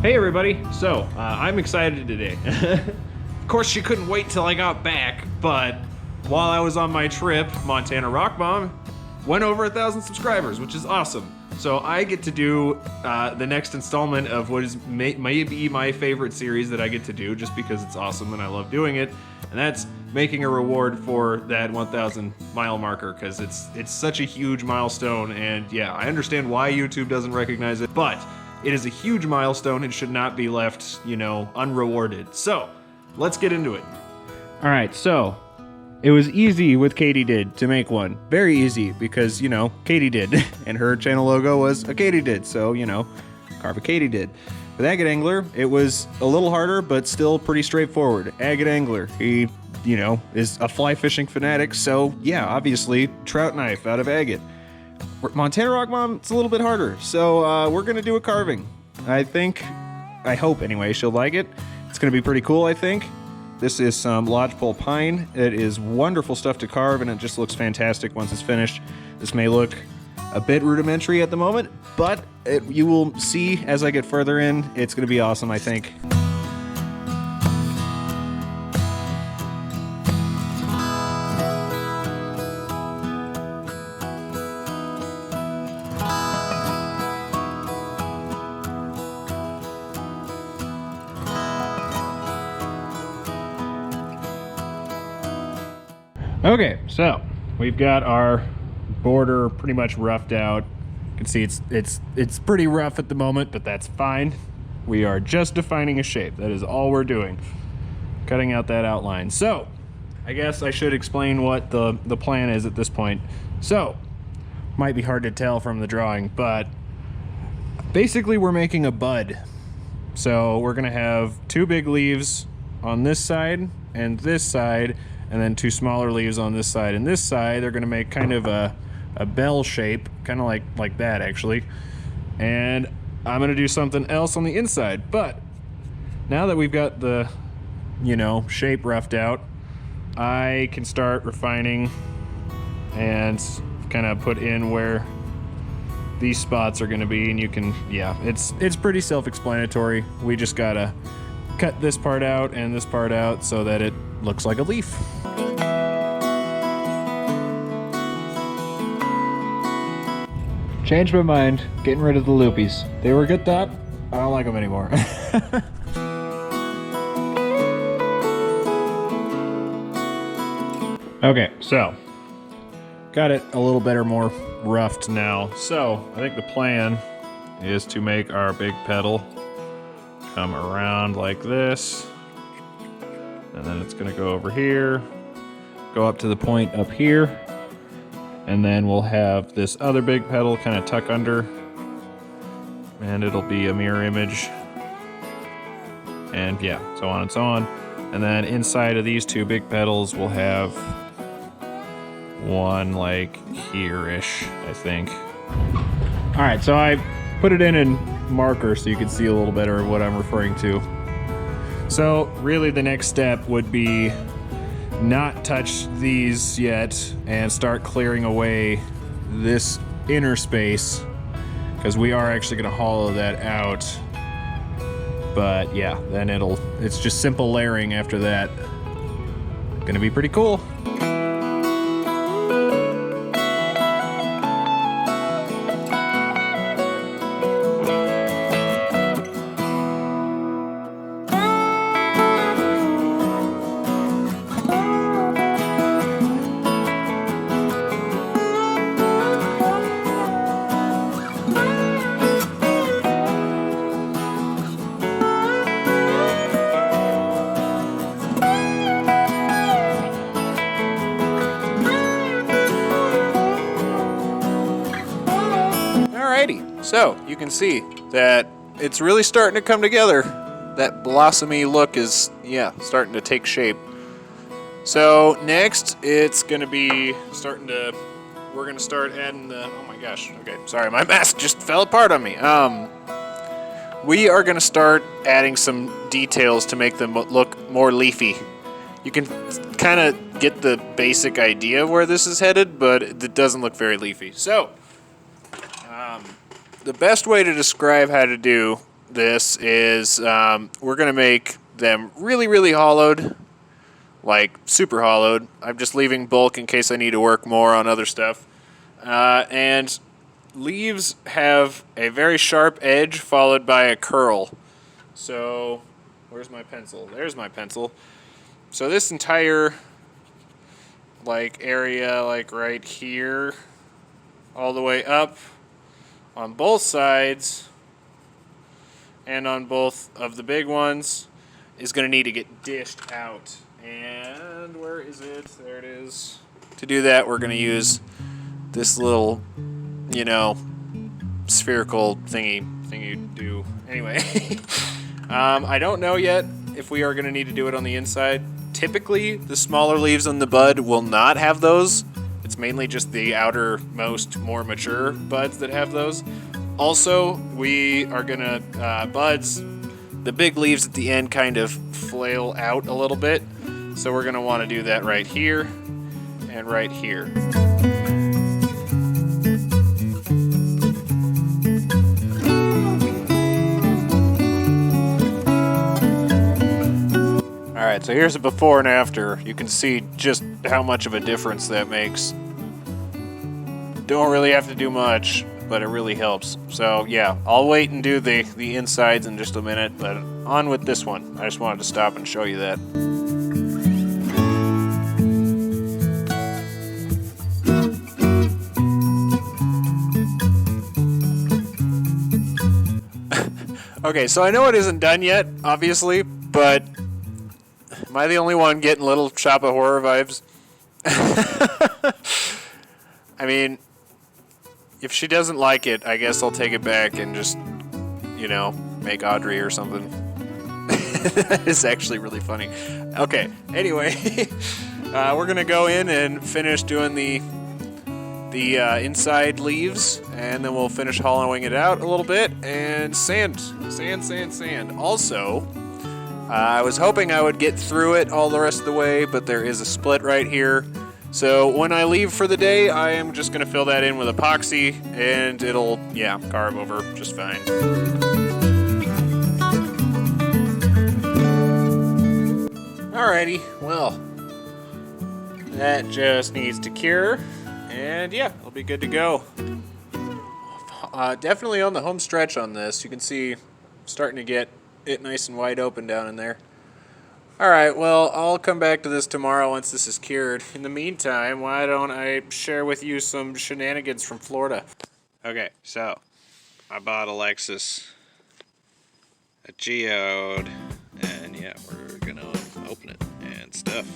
Hey everybody, so I'm excited today. Of course she couldn't wait till I got back, but while I was on my trip, Montana Rock Bomb went over 1,000 subscribers, which is awesome. So I get to do the next installment of what is maybe my favorite series that I get to do, just because it's awesome and I love doing it, and that's making a reward for that 1,000 mile marker, because it's such a huge milestone. And yeah, I understand why YouTube doesn't recognize it, but it is a huge milestone and should not be left, unrewarded. So let's get into it. All right, so it was easy with Katydid to make one. Very easy, because, Katydid, and her channel logo was a Katydid, so, carve a Katydid. With Agate Angler, it was a little harder, but still pretty straightforward. Agate Angler, he, is a fly fishing fanatic, so yeah, obviously, trout knife out of agate. Montana Rock Bomb, it's a little bit harder, so we're gonna do a carving. I hope anyway, she'll like it. It's gonna be pretty cool, I think. This is some lodgepole pine. It is wonderful stuff to carve, and it just looks fantastic once it's finished. This may look a bit rudimentary at the moment, but you will see as I get further in, it's gonna be awesome, I think. Okay, so we've got our border pretty much roughed out. You can see it's pretty rough at the moment, but that's fine. We are just defining a shape. That is all we're doing. Cutting out that outline. So, I guess I should explain what the plan is at this point. So, might be hard to tell from the drawing, but basically we're making a bud. So we're gonna have two big leaves on this side and this side, and then two smaller leaves on this side and this side. They're gonna make kind of a bell shape, kind of like that actually. And I'm gonna do something else on the inside. But now that we've got the, shape roughed out, I can start refining and kind of put in where these spots are gonna be. And you can, it's pretty self-explanatory. We just gotta cut this part out and this part out so that it looks like a leaf. Changed my mind, getting rid of the loopies. They were a good thought, I don't like them anymore. Okay, so got it a little better, more roughed now. So I think the plan is to make our big petal come around like this, and then it's gonna go over here, go up to the point up here, and then we'll have this other big petal kind of tuck under, and it'll be a mirror image, and yeah, so on and so on. And then inside of these two big petals we'll have one like here-ish, I think. All right, so I put it in marker so you can see a little better what I'm referring to. So really the next step would be not touch these yet and start clearing away this inner space, because we are actually going to hollow that out. But yeah, then it's just simple layering after that. Gonna be pretty cool. So you can see that it's really starting to come together. That blossomy look is, starting to take shape. So next it's gonna be we're gonna start adding the, oh my gosh, okay, sorry, my mask just fell apart on me. We are gonna start adding some details to make them look more leafy. You can kind of get the basic idea of where this is headed, but it doesn't look very leafy. So the best way to describe how to do this is we're going to make them really, really hollowed, like super hollowed. I'm just leaving bulk in case I need to work more on other stuff. And leaves have a very sharp edge followed by a curl. So, where's my pencil? There's my pencil. So this entire like area, like right here, all the way up on both sides and on both of the big ones is going to need to get dished out. And where is it? There it is. To do that, we're going to use this little, you know, spherical thingy do. Anyway, I don't know yet if we are going to need to do it on the inside. Typically, the smaller leaves on the bud will not have those. It's mainly just the outermost, more mature buds that have those. Also, we are going to, buds, the big leaves at the end kind of flail out a little bit. So we're going to want to do that right here and right here. Alright, so here's a before and after. You can see just how much of a difference that makes. Don't really have to do much, but it really helps. So yeah, I'll wait and do the insides in just a minute, but on with this one. I just wanted to stop and show you that. Okay, so I know it isn't done yet, obviously, but am I the only one getting little Shop of Horror vibes? I mean, if she doesn't like it, I guess I'll take it back and just, you know, make Audrey or something. That is actually really funny. Okay, anyway, we're going to go in and finish doing the inside leaves, and then we'll finish hollowing it out a little bit, and sand. Also, I was hoping I would get through it all the rest of the way, but there is a split right here. So when I leave for the day, I am just going to fill that in with epoxy, and it'll, yeah, carve over just fine. Alrighty, well, that just needs to cure, and yeah, it'll be good to go. Definitely on the home stretch on this. You can see starting to get it nice and wide open down in there. Alright, well, I'll come back to this tomorrow once this is cured. In the meantime, why don't I share with you some shenanigans from Florida? Okay, so I bought Alexis a geode, and yeah, we're gonna open it and stuff.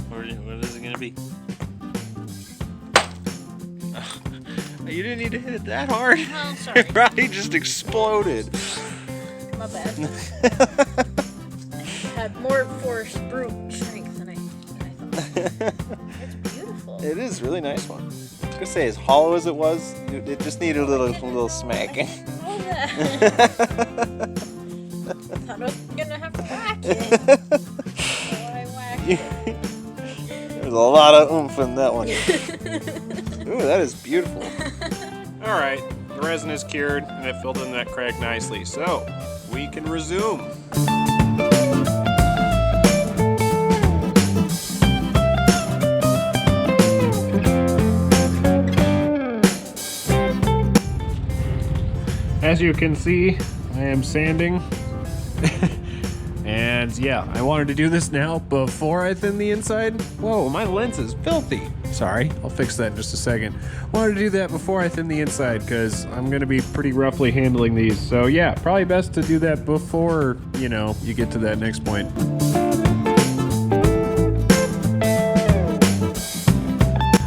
What is it gonna be? You didn't need to hit it that hard. Oh, sorry. It probably just exploded. My bad. Had more force, brute strength than I thought. It's beautiful. It is a really nice one. I was gonna say, as hollow as it was, it just needed a little smacking. Oh, that. Thought I was gonna have to whack it. So I whacked it. There's a lot of oomph in that one. Ooh, that is beautiful. Alright, the resin is cured and it filled in that crack nicely, so we can resume. As you can see, I am sanding. And yeah, I wanted to do this now before I thin the inside. Whoa, my lens is filthy. Sorry, I'll fix that in just a second. Wanted to do that before I thin the inside because I'm going to be pretty roughly handling these. So yeah, probably best to do that before, you know, you get to that next point.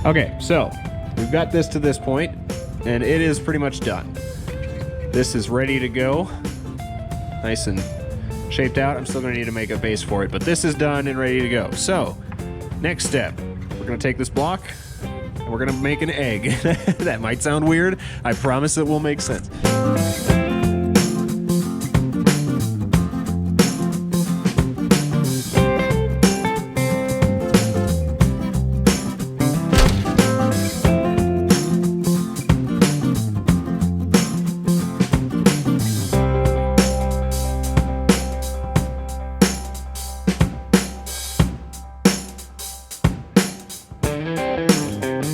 Okay, so we've got this to this point, and it is pretty much done. This is ready to go. Nice and shaped out. I'm still going to need to make a base for it, but this is done and ready to go. So, next step, we're going to take this block and we're going to make an egg. That might sound weird. I promise it will make sense.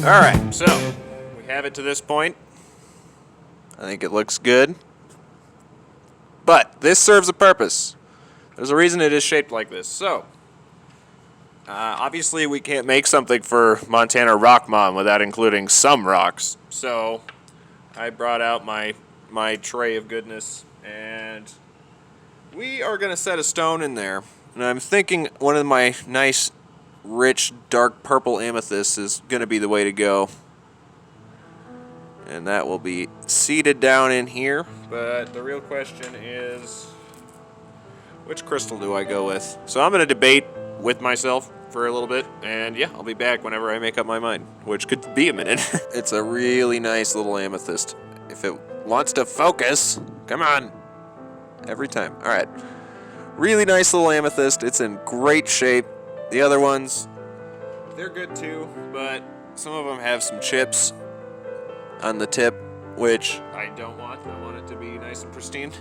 Alright, so we have it to this point. I think it looks good. But this serves a purpose. There's a reason it is shaped like this. So, obviously we can't make something for Montana Rock Mom without including some rocks. So, I brought out my tray of goodness, and we are going to set a stone in there. And I'm thinking one of my nice, rich, dark purple amethysts is going to be the way to go. And that will be seated down in here. But the real question is, which crystal do I go with? So I'm going to debate with myself for a little bit. And yeah, I'll be back whenever I make up my mind, which could be a minute. It's a really nice little amethyst. If it wants to focus, come on. Every time. All right. Really nice little amethyst. It's in great shape. The other ones, they're good too, but some of them have some chips on the tip, which I don't want. I want it to be nice and pristine.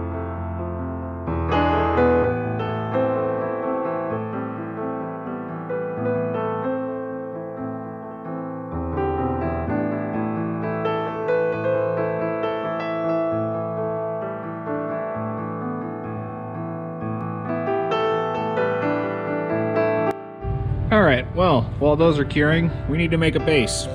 Alright, well, while those are curing, we need to make a base.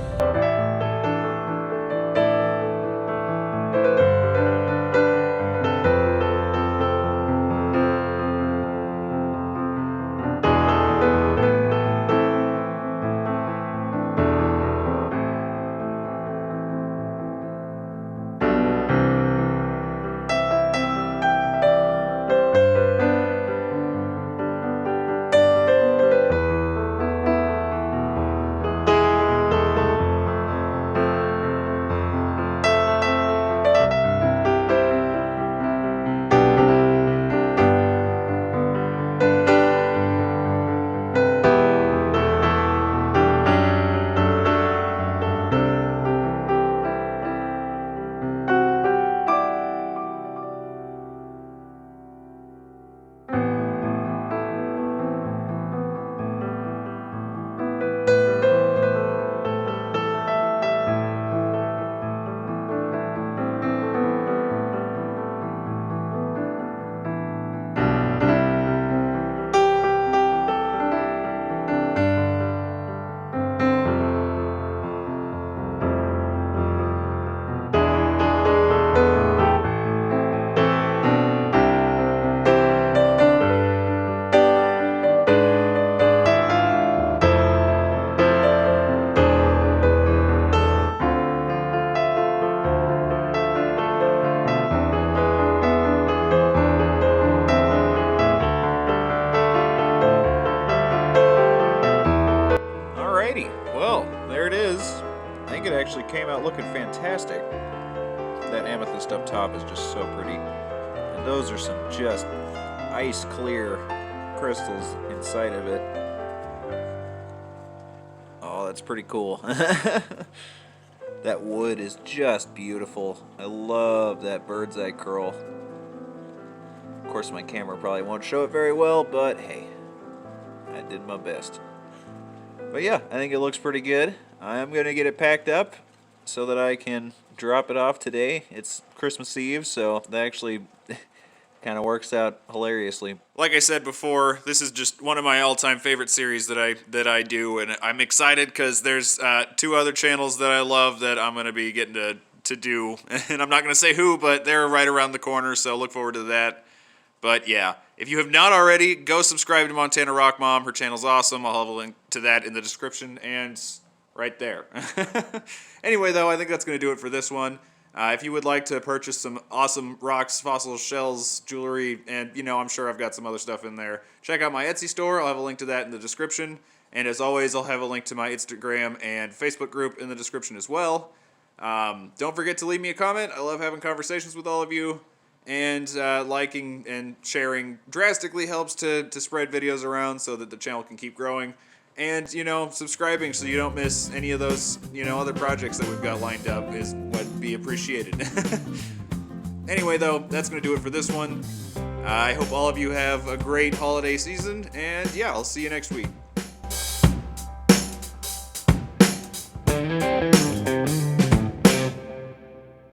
Well, there it is. I think it actually came out looking fantastic. That amethyst up top is just so pretty. And those are some just ice clear crystals inside of it. Oh, that's pretty cool. That wood is just beautiful. I love that bird's eye curl. Of course, my camera probably won't show it very well, but hey, I did my best. But yeah, I think it looks pretty good. I'm going to get it packed up so that I can drop it off today. It's Christmas Eve, so that actually kind of works out hilariously. Like I said before, this is just one of my all-time favorite series that I do, and I'm excited because there's two other channels that I love that I'm going to be getting to do. And I'm not going to say who, but they're right around the corner, so look forward to that. But yeah, if you have not already, go subscribe to Montana Rock Mom. Her channel's awesome. I'll have a link to that in the description and right there. Anyway, though, I think that's going to do it for this one. If you would like to purchase some awesome rocks, fossils, shells, jewelry, and, you know, I'm sure I've got some other stuff in there, check out my Etsy store. I'll have a link to that in the description. And as always, I'll have a link to my Instagram and Facebook group in the description as well. Don't forget to leave me a comment. I love having conversations with all of you. And liking and sharing drastically helps to spread videos around so that the channel can keep growing. And, you know, subscribing so you don't miss any of those, you know, other projects that we've got lined up is would be appreciated. Anyway, though, that's going to do it for this one. I hope all of you have a great holiday season. And, yeah, I'll see you next week.